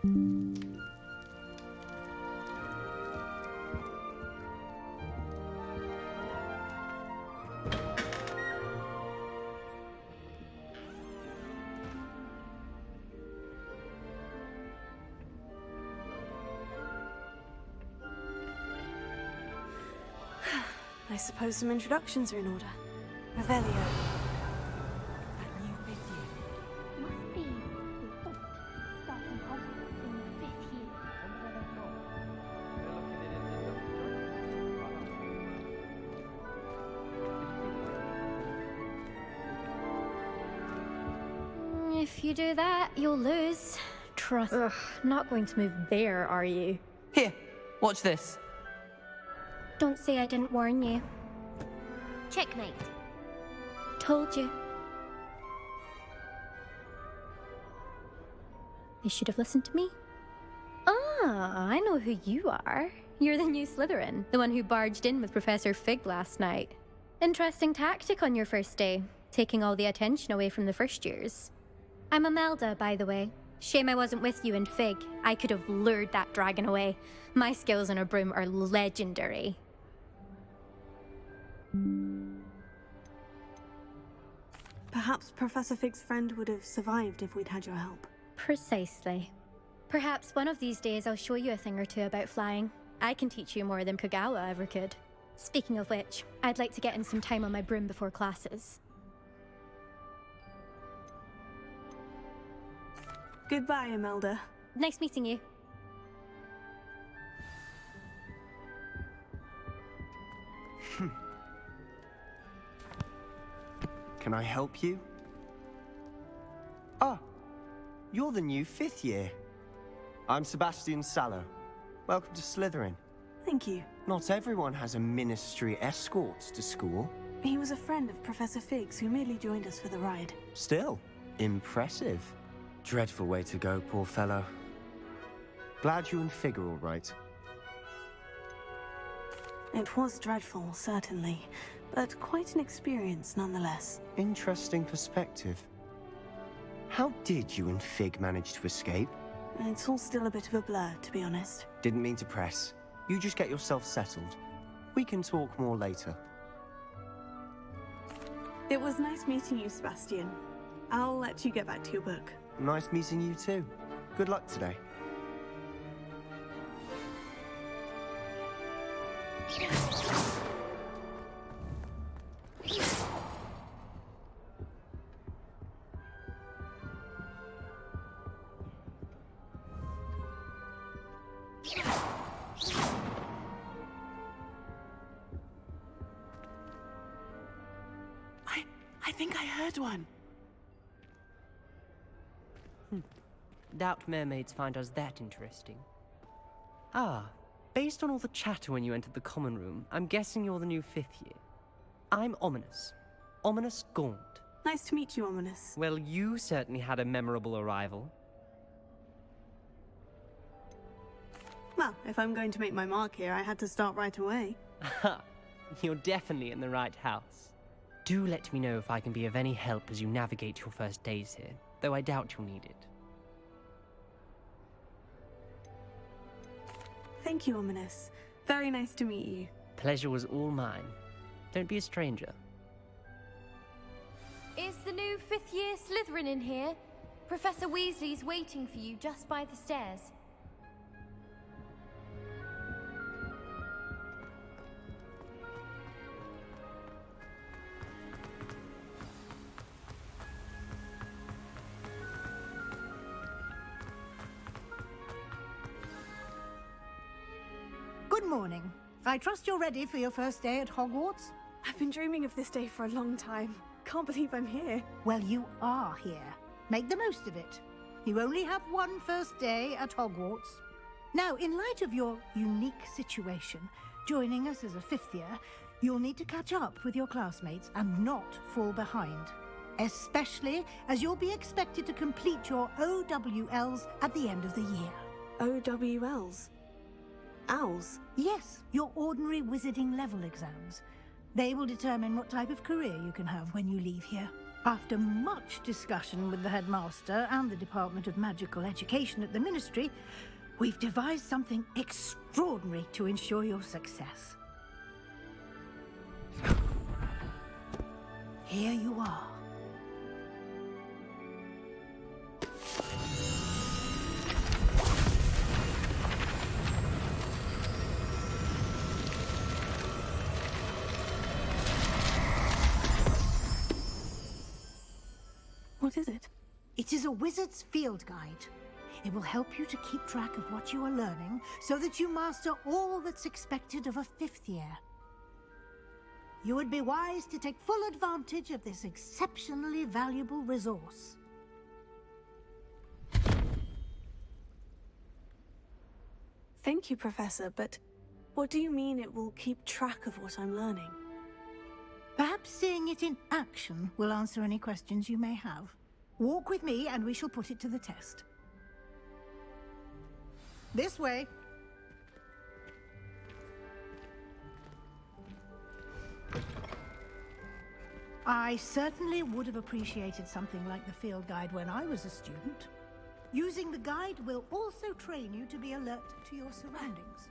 I suppose some introductions are in order. Revelio. That new fifth year. Must be the thought starting Hogwarts in the 5th year. If you do that, you'll lose. Trust. Ugh, not going to move there, are you? Here, watch this. Don't say I didn't warn you. Checkmate. Told you. You should have listened to me. Ah, I know who you are. You're the new Slytherin, the one who barged in with Professor Fig last night. Interesting tactic on your first day, taking all the attention away from the first years. I'm Imelda, by the way. Shame I wasn't with you in Fig. I could have lured that dragon away. My skills on a broom are legendary. Perhaps Professor Fig's friend would have survived if we'd had your help. Precisely. Perhaps one of these days I'll show you a thing or two about flying. I can teach you more than Kagawa ever could. Speaking of which, I'd like to get in some time on my broom before classes. Goodbye, Imelda. Nice meeting you. Can I help you? Ah, you're the new 5th year. I'm Sebastian Sallow. Welcome to Slytherin. Thank you. Not everyone has a ministry escort to school. He was a friend of Professor Fig's who merely joined us for the ride. Still, impressive. Dreadful way to go, poor fellow. Glad you and Fig are all right. It was dreadful, certainly, but quite an experience nonetheless. Interesting perspective. How did you and Fig manage to escape? It's all still a bit of a blur, to be honest. Didn't mean to press. You just get yourself settled. We can talk more later. It was nice meeting you, Sebastian. I'll let you get back to your book. Nice meeting you too. Good luck today. I think I heard one. Doubt mermaids find us that interesting. Ah, based on all the chatter when you entered the common room, I'm guessing you're the new 5th year. I'm Ominous. Ominous Gaunt. Nice to meet you, Ominous. Well, you certainly had a memorable arrival. Well, if I'm going to make my mark here, I had to start right away. Ha! You're definitely in the right house. Do let me know if I can be of any help as you navigate your first days here, though I doubt you'll need it. Thank you, Ominous. Very nice to meet you. Pleasure was all mine. Don't be a stranger. Is the new 5th year Slytherin in here? Professor Weasley's waiting for you just by the stairs. Good morning. I trust you're ready for your first day at Hogwarts? I've been dreaming of this day for a long time. Can't believe I'm here. Well, you are here. Make the most of it. You only have one first day at Hogwarts. Now, in light of your unique situation, joining us as a 5th year, you'll need to catch up with your classmates and not fall behind. Especially as you'll be expected to complete your OWLs at the end of the year. OWLs? Owls? Yes, your ordinary wizarding level exams. They will determine what type of career you can have when you leave here. After much discussion with the headmaster and the Department of Magical Education at the Ministry, we've devised something extraordinary to ensure your success. Here you are. What is it? It is a wizard's field guide. It will help you to keep track of what you are learning so that you master all that's expected of a 5th year. You would be wise to take full advantage of this exceptionally valuable resource. Thank you, Professor, but what do you mean it will keep track of what I'm learning? Perhaps seeing it in action will answer any questions you may have. Walk with me and we shall put it to the test. This way. I certainly would have appreciated something like the field guide when I was a student. Using the guide will also train you to be alert to your surroundings.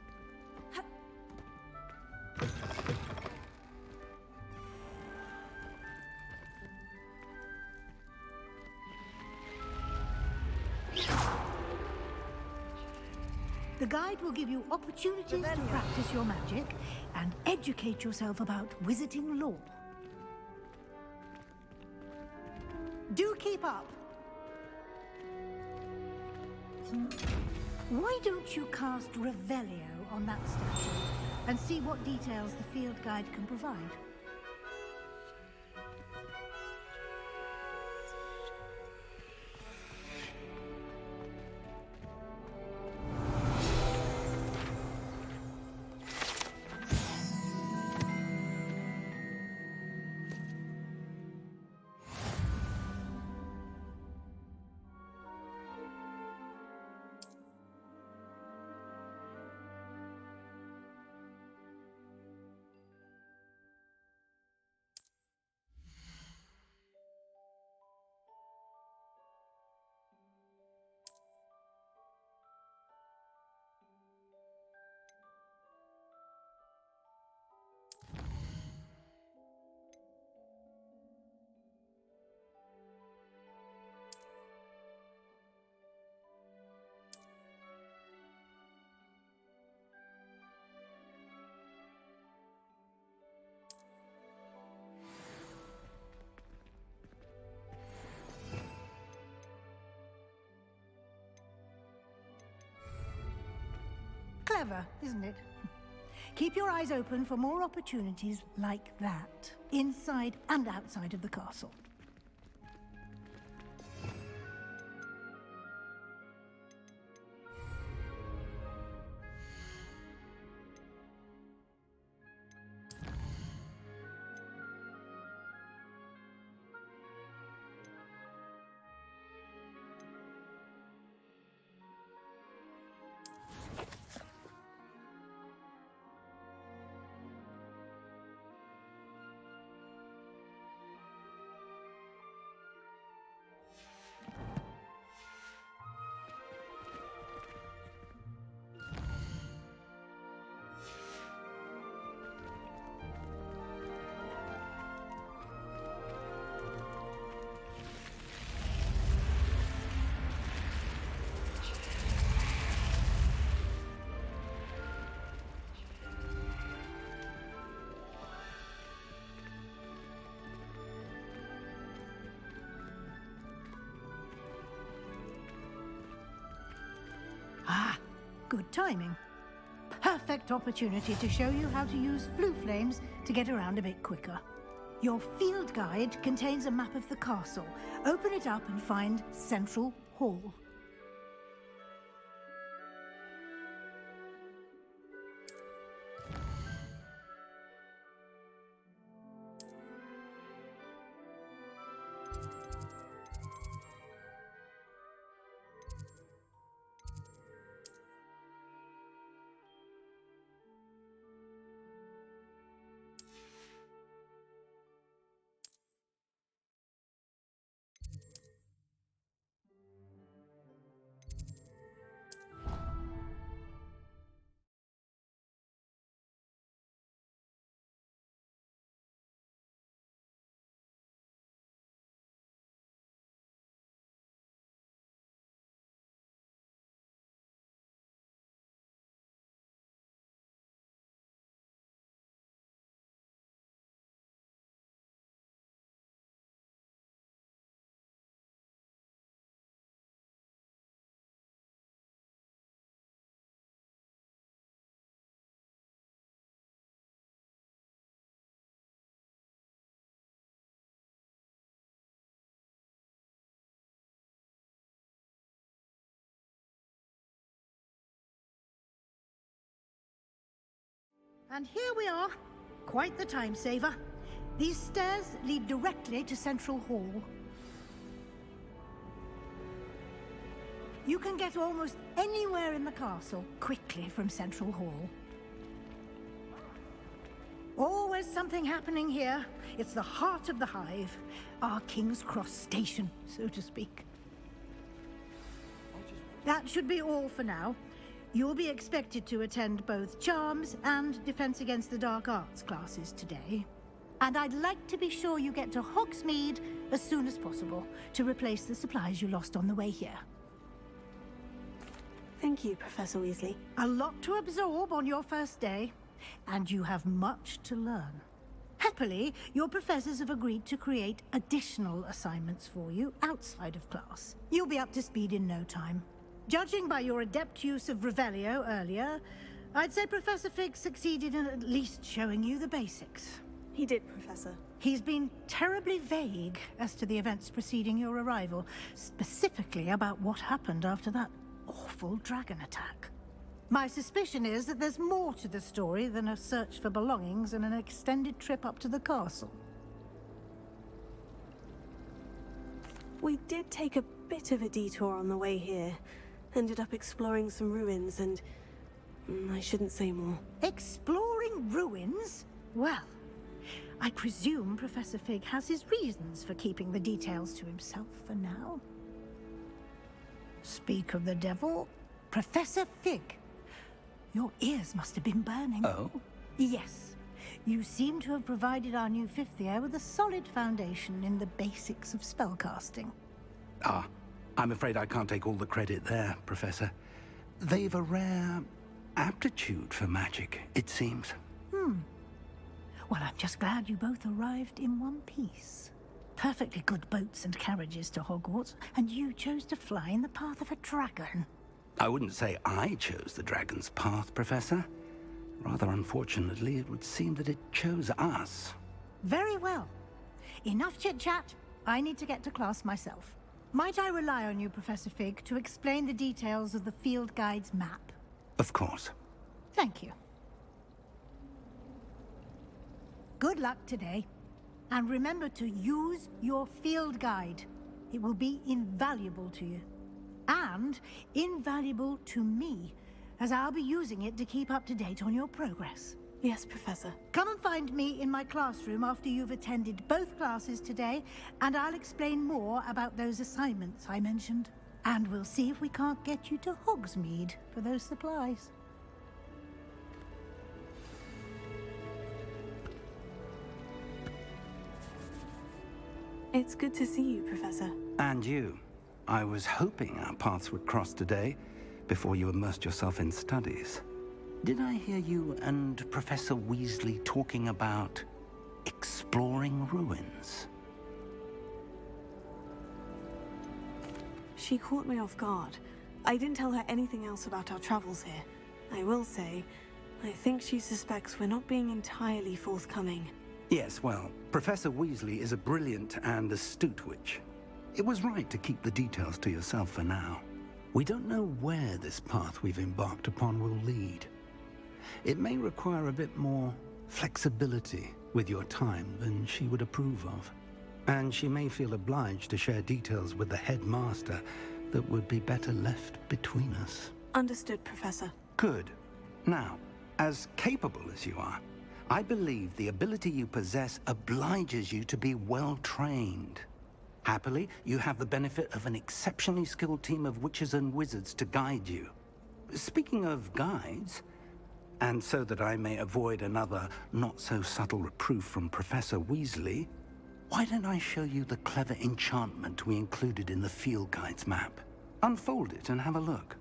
The guide will give you opportunities to practice your magic and educate yourself about wizarding lore. Do keep up. Why don't you cast Revelio on that statue and see what details the field guide can provide? Clever, isn't it? Keep your eyes open for more opportunities like that, inside and outside of the castle. Ah, good timing. Perfect opportunity to show you how to use flue flames to get around a bit quicker. Your field guide contains a map of the castle. Open it up and find Central Hall. And here we are. Quite the time saver. These stairs lead directly to Central Hall. You can get almost anywhere in the castle quickly from Central Hall. Always something happening here. It's the heart of the Hive. Our King's Cross station, so to speak. That should be all for now. You'll be expected to attend both Charms and Defense Against the Dark Arts classes today. And I'd like to be sure you get to Hogsmeade as soon as possible to replace the supplies you lost on the way here. Thank you, Professor Weasley. A lot to absorb on your first day, and you have much to learn. Happily, your professors have agreed to create additional assignments for you outside of class. You'll be up to speed in no time. Judging by your adept use of Revelio earlier, I'd say Professor Fig succeeded in at least showing you the basics. He did, Professor. He's been terribly vague as to the events preceding your arrival, specifically about what happened after that awful dragon attack. My suspicion is that there's more to the story than a search for belongings and an extended trip up to the castle. We did take a bit of a detour on the way here. Ended up exploring some ruins and... I shouldn't say more. Exploring ruins? Well, I presume Professor Fig has his reasons for keeping the details to himself for now. Speak of the devil, Professor Fig. Your ears must have been burning. Oh? Yes. You seem to have provided our new fifth year with a solid foundation in the basics of spellcasting. Ah, I'm afraid I can't take all the credit there, Professor. They've a rare aptitude for magic, it seems. Well, I'm just glad you both arrived in one piece. Perfectly good boats and carriages to Hogwarts, and you chose to fly in the path of a dragon. I wouldn't say I chose the dragon's path, Professor. Rather unfortunately, it would seem that it chose us. Very well. Enough chit-chat. I need to get to class myself. Might I rely on you, Professor Fig, to explain the details of the field guide's map? Of course. Thank you. Good luck today. And remember to use your field guide. It will be invaluable to you. And invaluable to me, as I'll be using it to keep up to date on your progress. Yes, Professor. Come and find me in my classroom after you've attended both classes today, and I'll explain more about those assignments I mentioned. And we'll see if we can't get you to Hogsmeade for those supplies. It's good to see you, Professor. And you. I was hoping our paths would cross today, before you immersed yourself in studies. Did I hear you and Professor Weasley talking about exploring ruins? She caught me off guard. I didn't tell her anything else about our travels here. I will say, I think she suspects we're not being entirely forthcoming. Yes, well, Professor Weasley is a brilliant and astute witch. It was right to keep the details to yourself for now. We don't know where this path we've embarked upon will lead. It may require a bit more flexibility with your time than she would approve of. And she may feel obliged to share details with the headmaster that would be better left between us. Understood, Professor. Good. Now, as capable as you are, I believe the ability you possess obliges you to be well trained. Happily, you have the benefit of an exceptionally skilled team of witches and wizards to guide you. Speaking of guides, and so that I may avoid another not-so-subtle reproof from Professor Weasley, why don't I show you the clever enchantment we included in the field guide's map? Unfold it and have a look.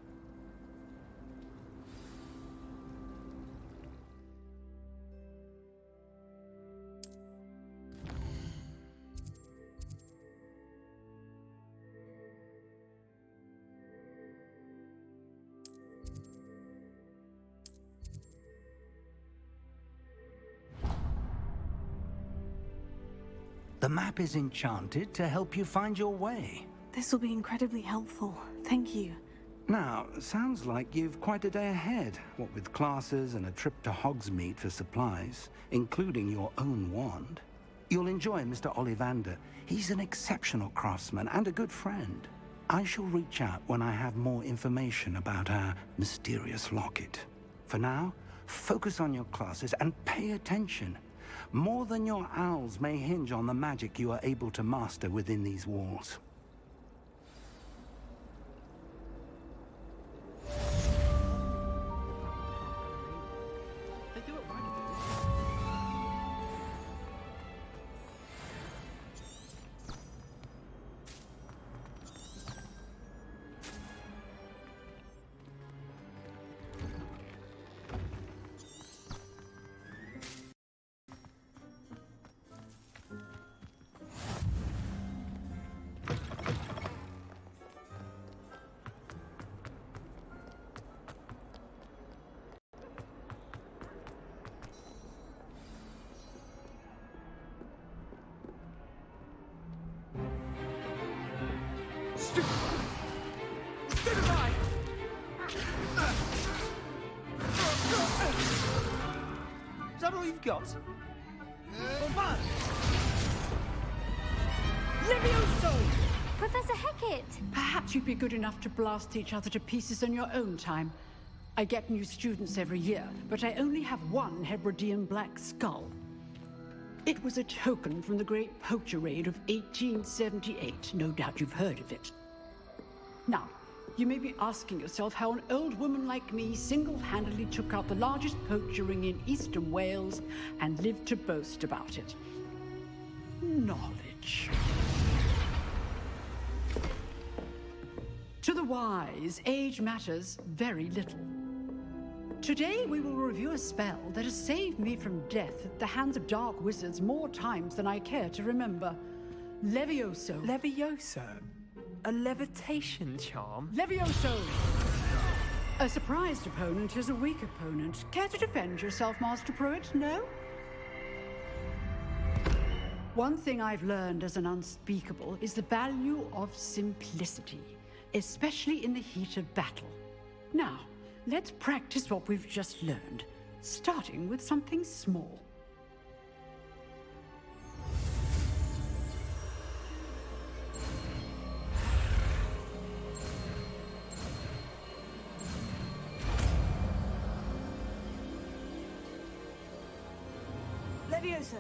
The map is enchanted to help you find your way. This will be incredibly helpful. Thank you. Now, sounds like you've quite a day ahead, what with classes and a trip to Hogsmeade for supplies, including your own wand. You'll enjoy Mr. Ollivander. He's an exceptional craftsman and a good friend. I shall reach out when I have more information about our mysterious locket. For now, focus on your classes and pay attention. More than your owls may hinge on the magic you are able to master within these walls. They do it right. Is that all you've got? Levioso! Professor Hecat! Perhaps you'd be good enough to blast each other to pieces in your own time. I get new students every year, but I only have one Hebridean black skull. It was a token from the Great Poacher Raid of 1878. No doubt you've heard of it. Now, you may be asking yourself how an old woman like me single-handedly took out the largest poacher ring in eastern Wales and lived to boast about it. Knowledge. To the wise, age matters very little. Today we will review a spell that has saved me from death at the hands of dark wizards more times than I care to remember. Levioso. Levioso? A levitation charm? Levioso! A surprised opponent is a weak opponent. Care to defend yourself, Master Pruitt? No? One thing I've learned as an unspeakable is the value of simplicity, especially in the heat of battle. Now, let's practice what we've just learned, starting with something small. Levioso!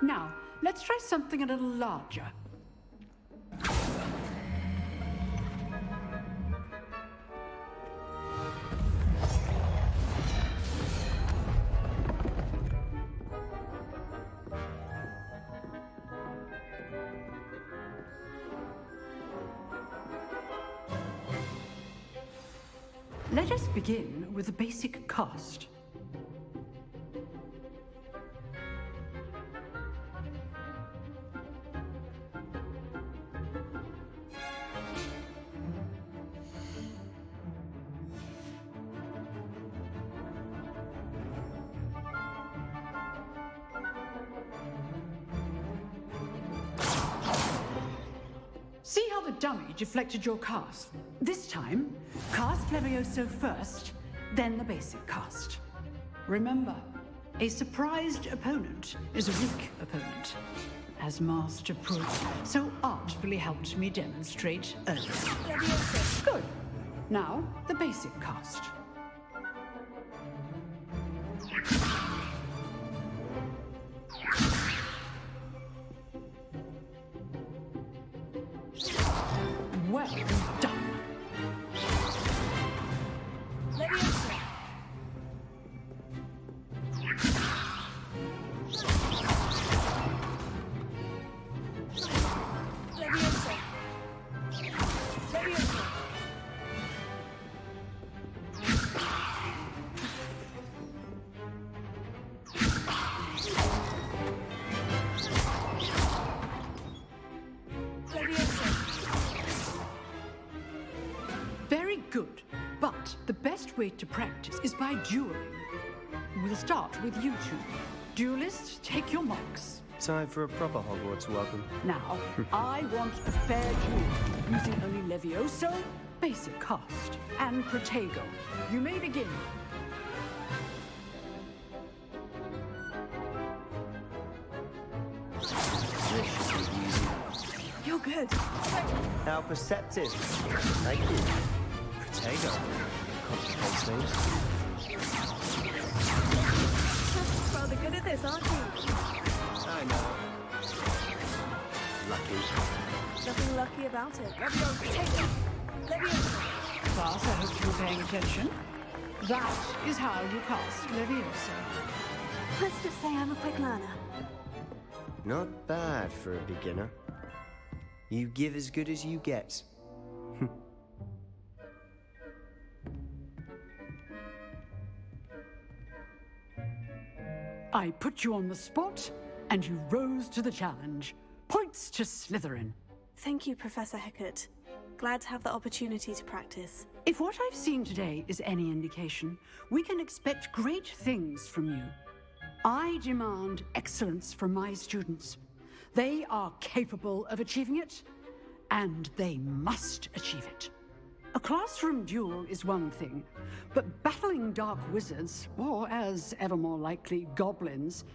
Now, let's try something a little larger. Let us begin with the basic cast. See how the dummy deflected your cast? This time, cast Levioso first, then the basic cast. Remember, a surprised opponent is a weak opponent, as Master Pruitt so artfully helped me demonstrate earlier. Levioso! Good. Now, the basic cast. Well done. Levioso! Levioso! Levioso! Very good. But the best way to practice is by dueling. We'll start with you two. Duelists, take your marks. Time for a proper Hogwarts welcome. Now, I want a fair duel, using only Levioso, basic cast, and Protego. You may begin. This should be easy. You're good. How perceptive. Thank you. Protego. Complicates things. Rather good at this, aren't you? I know. Lucky. Nothing lucky about it. Leviosa, take it. Leviosa. Class, I hope you were paying attention. That is how you cast Leviosa. Let's just say I'm a quick learner. Not bad for a beginner. You give as good as you get. I put you on the spot, and you rose to the challenge. Points to Slytherin. Thank you, Professor Hecat. Glad to have the opportunity to practice. If what I've seen today is any indication, we can expect great things from you. I demand excellence from my students. They are capable of achieving it, and they must achieve it. A classroom duel is one thing, but battling dark wizards, or as ever more likely, goblins,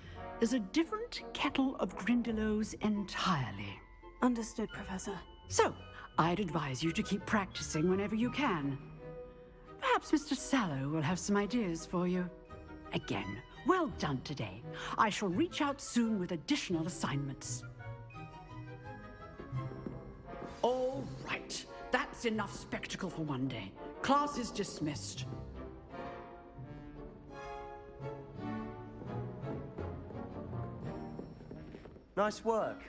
is a different kettle of Grindylows entirely. Understood, Professor. So, I'd advise you to keep practicing whenever you can. Perhaps Mr. Sallow will have some ideas for you. Again, well done today. I shall reach out soon with additional assignments. All right. That's enough spectacle for one day. Class is dismissed. Nice work.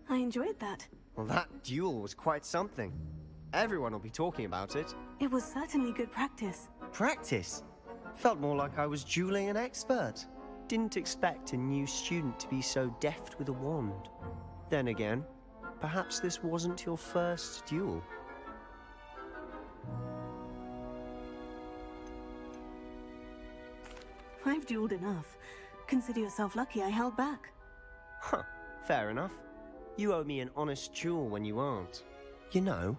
I enjoyed that. Well, that duel was quite something. Everyone will be talking about it. It was certainly good practice. Practice? Felt more like I was dueling an expert. Didn't expect a new student to be so deft with a wand. Then again, perhaps this wasn't your first duel. I've dueled enough. Consider yourself lucky I held back. Huh, fair enough. You owe me an honest duel when you aren't. You know,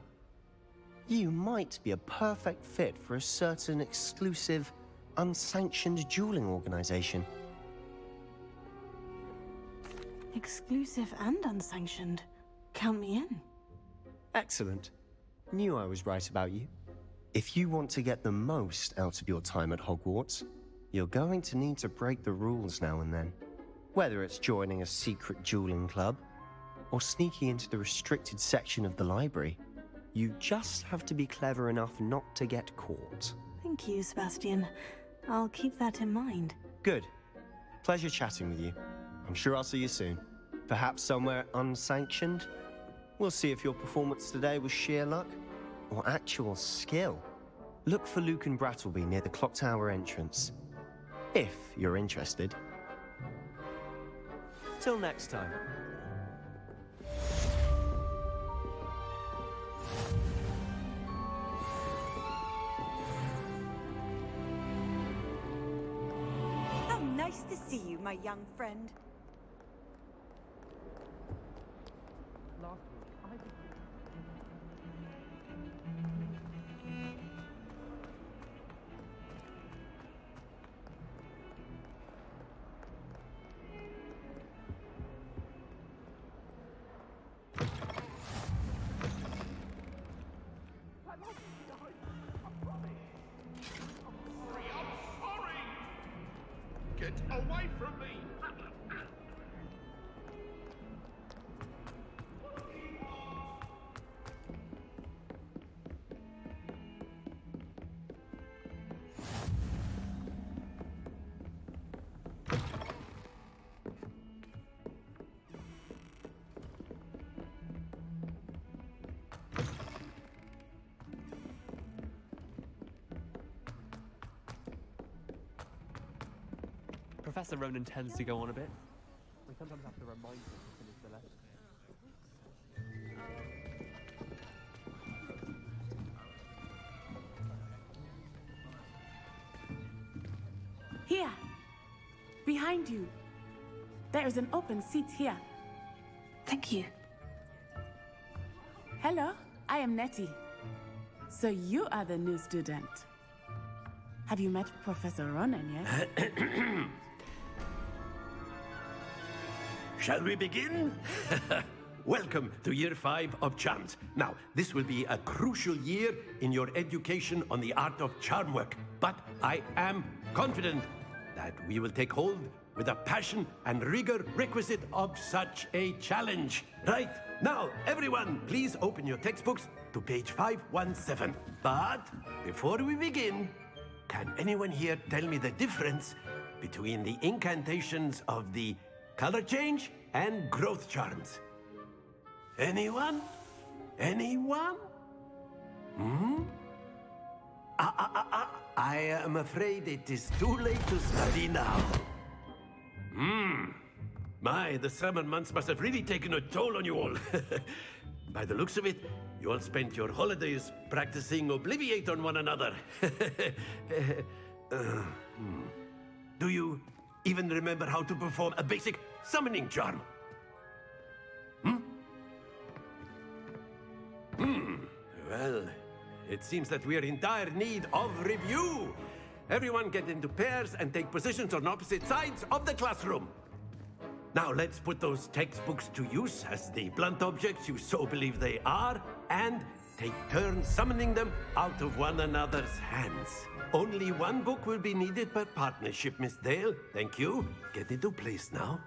you might be a perfect fit for a certain exclusive, unsanctioned dueling organization. Exclusive and unsanctioned. Count me in. Excellent. Knew I was right about you. If you want to get the most out of your time at Hogwarts, you're going to need to break the rules now and then. Whether it's joining a secret dueling club, or sneaking into the restricted section of the library, you just have to be clever enough not to get caught. Thank you, Sebastian. I'll keep that in mind. Good. Pleasure chatting with you. I'm sure I'll see you soon. Perhaps somewhere unsanctioned? We'll see if your performance today was sheer luck or actual skill. Look for Luke and Brattleby near the clock tower entrance. If you're interested. Till next time. How nice to see you, my young friend. Get away from me! Professor Ronan tends to go on a bit. We sometimes have to remind him to finish the lesson. Here. Behind you. There is an open seat here. Thank you. Hello, I am Nettie. So you are the new student. Have you met Professor Ronan yet? Shall we begin? Welcome to Year 5 of Charms. Now, this will be a crucial year in your education on the art of charm work. But I am confident that we will take hold with the passion and rigor requisite of such a challenge. Right, now, everyone, please open your textbooks to page 517. But before we begin, can anyone here tell me the difference between the incantations of the color change and growth charms? Anyone? Anyone? I am afraid it is too late to study now. My, the summer months must have really taken a toll on you all. By the looks of it, you all spent your holidays practicing Obliviate on one another. Do you even remember how to perform a basic summoning charm? Well, it seems that we are in dire need of review. Everyone get into pairs and take positions on opposite sides of the classroom. Now let's put those textbooks to use as the blunt objects you so believe they are, and take turns summoning them out of one another's hands. Only one book will be needed per partnership, Miss Dale. Thank you. Get into place now.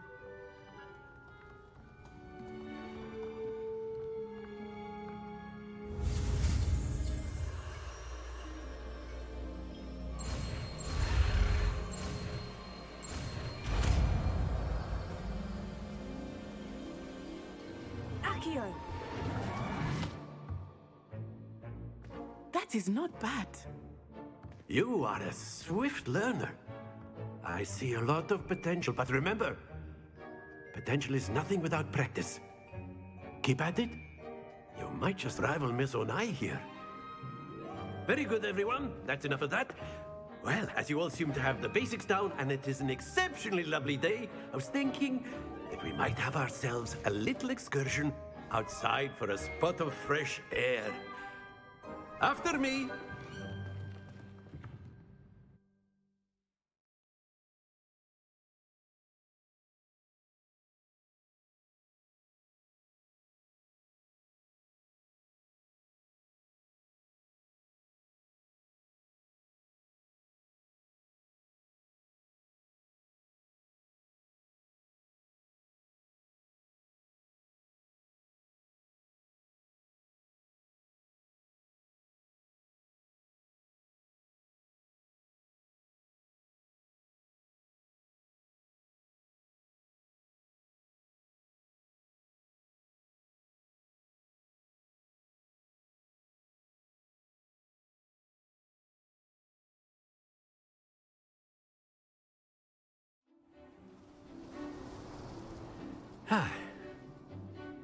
Akio! That is not bad. You are a swift learner. I see a lot of potential, but remember, potential is nothing without practice. Keep at it. You might just rival Miss Onai here. Very good, everyone. That's enough of that. Well, as you all seem to have the basics down, and it is an exceptionally lovely day, I was thinking that we might have ourselves a little excursion outside for a spot of fresh air. After me.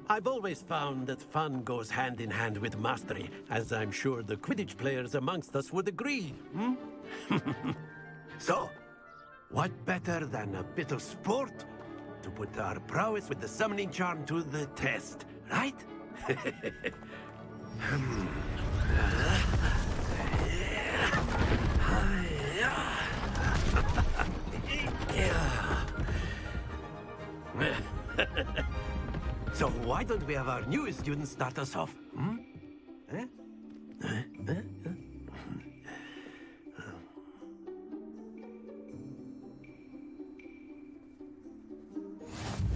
I've always found that fun goes hand in hand with mastery, as I'm sure the Quidditch players amongst us would agree. So, what better than a bit of sport to put our prowess with the summoning charm to the test, right? So why don't we have our newest student start us off?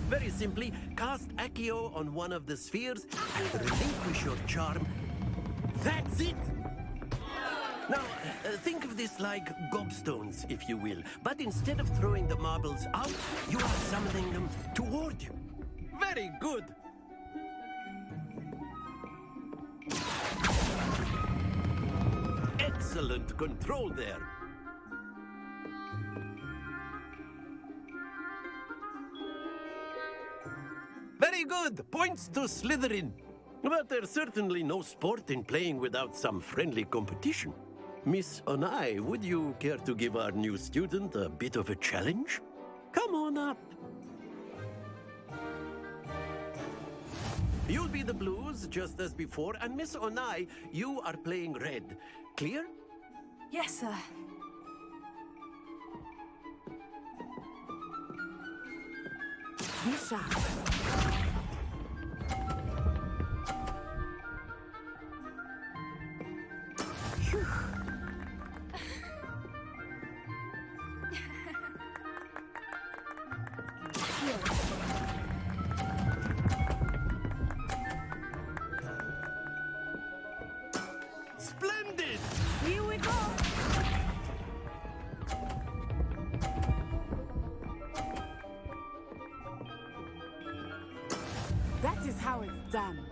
Very simply, cast Accio on one of the spheres and relinquish your charm. That's it! Now, think of this like gobstones, if you will. But instead of throwing the marbles out, you are summoning them toward you. Very good! Excellent control there. Very good! Points to Slytherin. But there's certainly no sport in playing without some friendly competition. Miss Onai, would you care to give our new student a bit of a challenge? Come on up. You'll be the blues, just as before, and Miss Onai, you are playing red. Clear? Yes, sir. Be sharp. Phew. Splendid! Here we go! That is how it's done.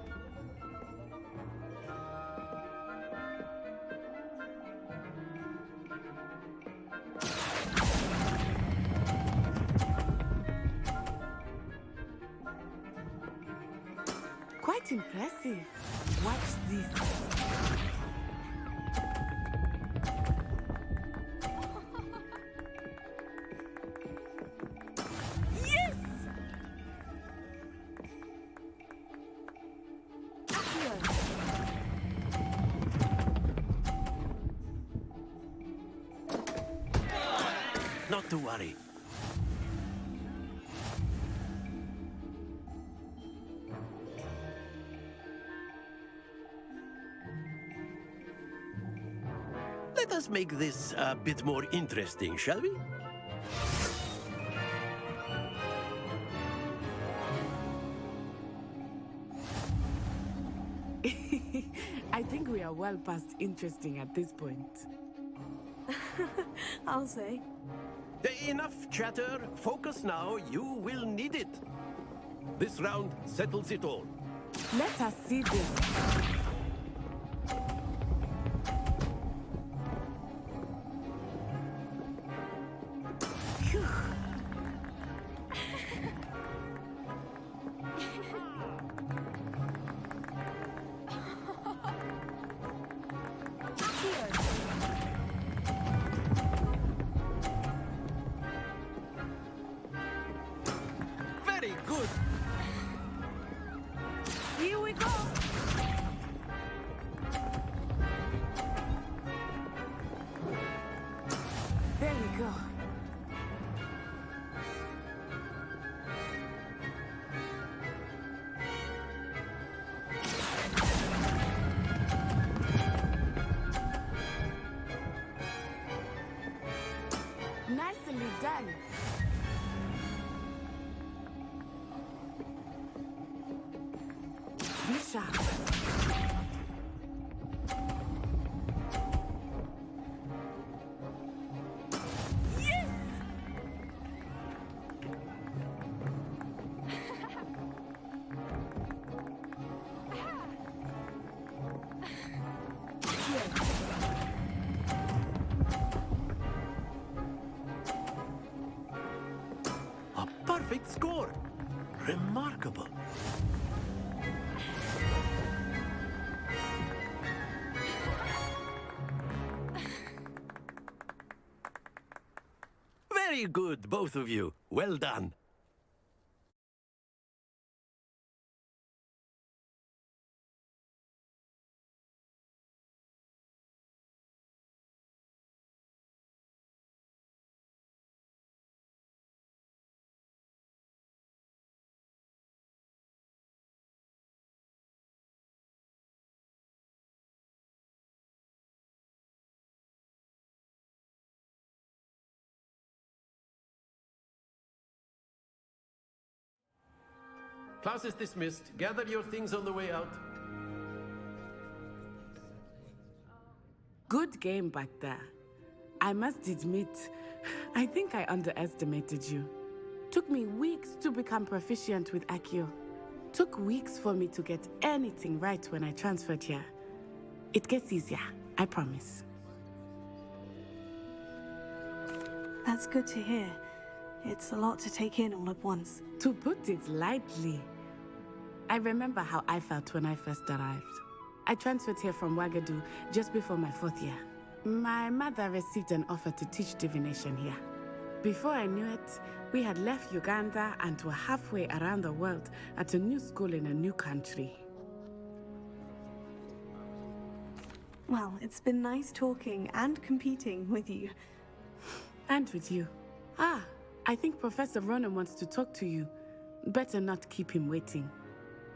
Quite impressive. Watch this. Yes! Not to worry. Let us make this a bit more interesting, shall we? I think we are well past interesting at this point. I'll say. Enough chatter. Focus now. You will need it. This round settles it all. Let us see this. Phew. Very good. Here we go! There we go. Nicely done. Be sharp. A perfect score. Remarkable. Very good, both of you. Well done. Class is dismissed. Gather your things on the way out. Good game back there. I must admit, I think I underestimated you. Took me weeks to become proficient with Accio. Took weeks for me to get anything right when I transferred here. It gets easier, I promise. That's good to hear. It's a lot to take in all at once. To put it lightly, I remember how I felt when I first arrived. I transferred here from Wagadu just before my 4th year. My mother received an offer to teach divination here. Before I knew it, we had left Uganda and were halfway around the world at a new school in a new country. Well, it's been nice talking and competing with you. And with you. Ah, I think Professor Ronan wants to talk to you. Better not keep him waiting.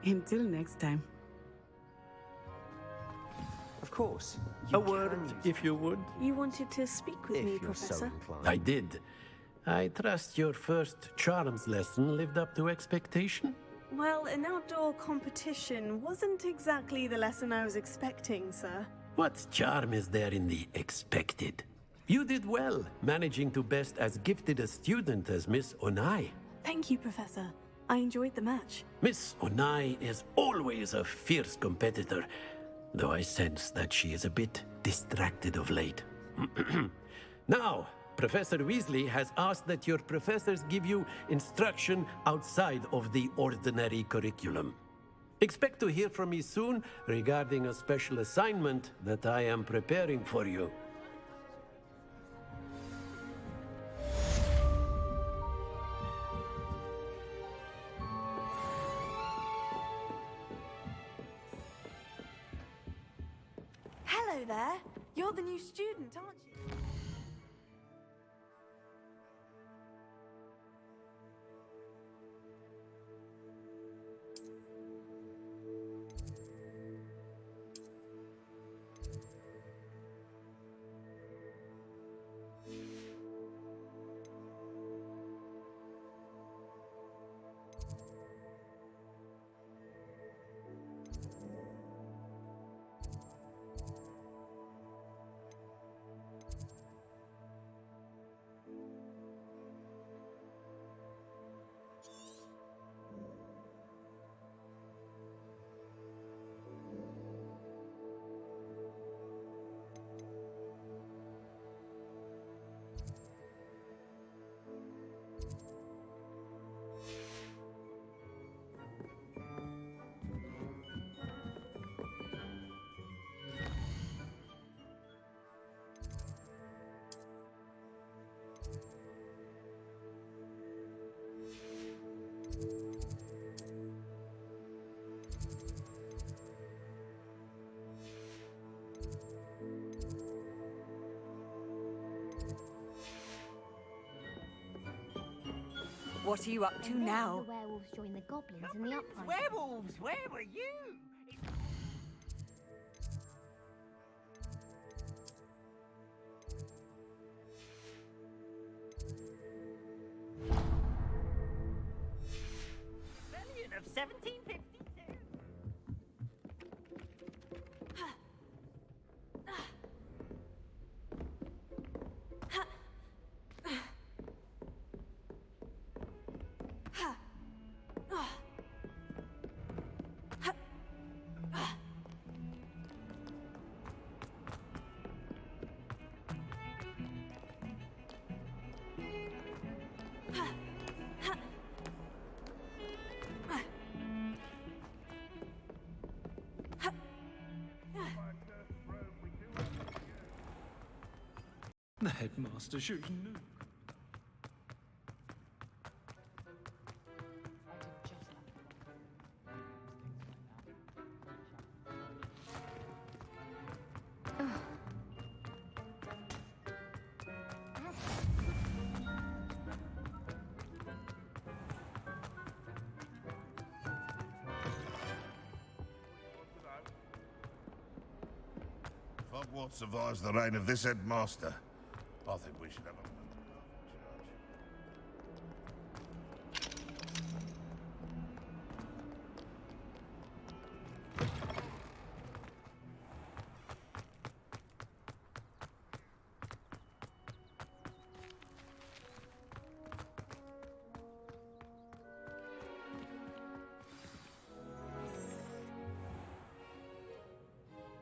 Until next time. Of course. A word, if you would. You wanted to speak with me, Professor? I did. I trust your first charms lesson lived up to expectation? Well, an outdoor competition wasn't exactly the lesson I was expecting, sir. What charm is there in the expected? You did well, managing to best as gifted a student as Miss Onai. Thank you, Professor. I enjoyed the match. Miss Onai is always a fierce competitor, though I sense that she is a bit distracted of late. Now, Professor Weasley has asked that your professors give you instruction outside of the ordinary curriculum. Expect to hear from me soon regarding a special assignment that I am preparing for you. Hello there. You're the new student, aren't you? What are you up to now? The werewolves joined the goblins in the uprising. Werewolves, where were you? Rebellion of 1752. The headmaster should know. If Hogwarts survives the reign of this headmaster, I think we should have a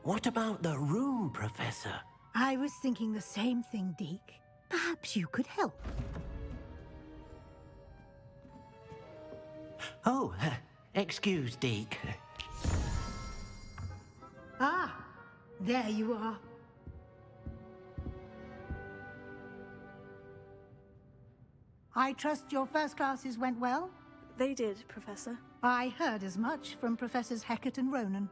What about the room, Professor? I was thinking the same thing, Deke. Perhaps you could help. Oh, excuse, Deke. Ah, there you are. I trust your first classes went well? They did, Professor. I heard as much from Professors Hecat and Ronan.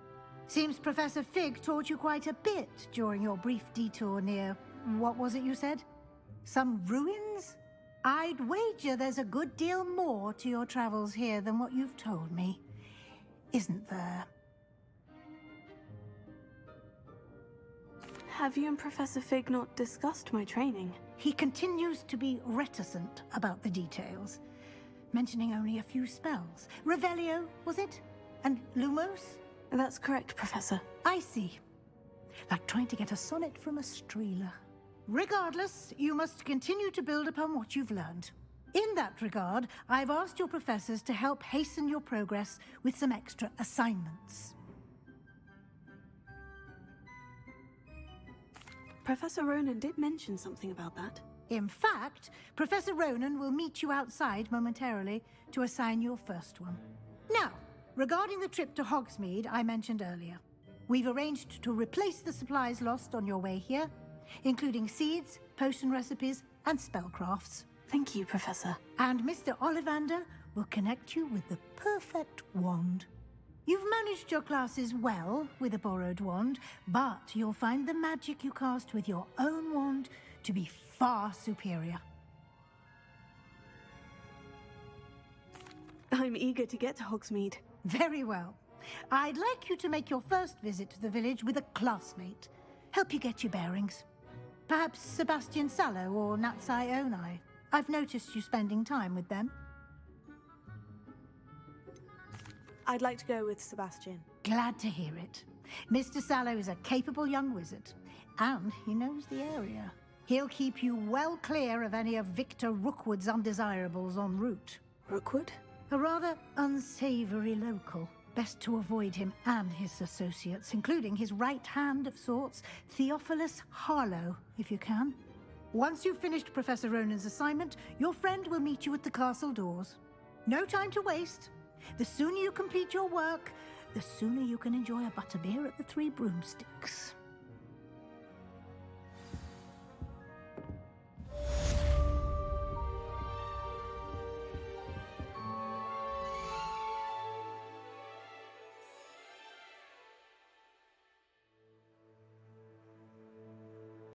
Seems Professor Fig taught you quite a bit during your brief detour near... what was it you said? Some ruins? I'd wager there's a good deal more to your travels here than what you've told me. Isn't there? Have you and Professor Fig not discussed my training? He continues to be reticent about the details, mentioning only a few spells. Revelio, was it? And Lumos? That's correct, Professor. I see. Like trying to get a sonnet from a streeler. Regardless, you must continue to build upon what you've learned. In that regard, I've asked your professors to help hasten your progress with some extra assignments. Professor Ronan did mention something about that. In fact, Professor Ronan will meet you outside momentarily to assign your first one. Now, regarding the trip to Hogsmeade I mentioned earlier, we've arranged to replace the supplies lost on your way here, including seeds, potion recipes, and spellcrafts. Thank you, Professor. And Mr. Ollivander will connect you with the perfect wand. You've managed your classes well with a borrowed wand, but you'll find the magic you cast with your own wand to be far superior. I'm eager to get to Hogsmeade. Very well. I'd like you to make your first visit to the village with a classmate. Help you get your bearings. Perhaps Sebastian Sallow or Natsai Onai. I've noticed you spending time with them. I'd like to go with Sebastian. Glad to hear it. Mr. Sallow is a capable young wizard, and he knows the area. He'll keep you well clear of any of Victor Rookwood's undesirables en route. Rookwood? A rather unsavory local. Best to avoid him and his associates, including his right hand of sorts, Theophilus Harlow, if you can. Once you've finished Professor Ronan's assignment, your friend will meet you at the castle doors. No time to waste. The sooner you complete your work, the sooner you can enjoy a butterbeer at the Three Broomsticks.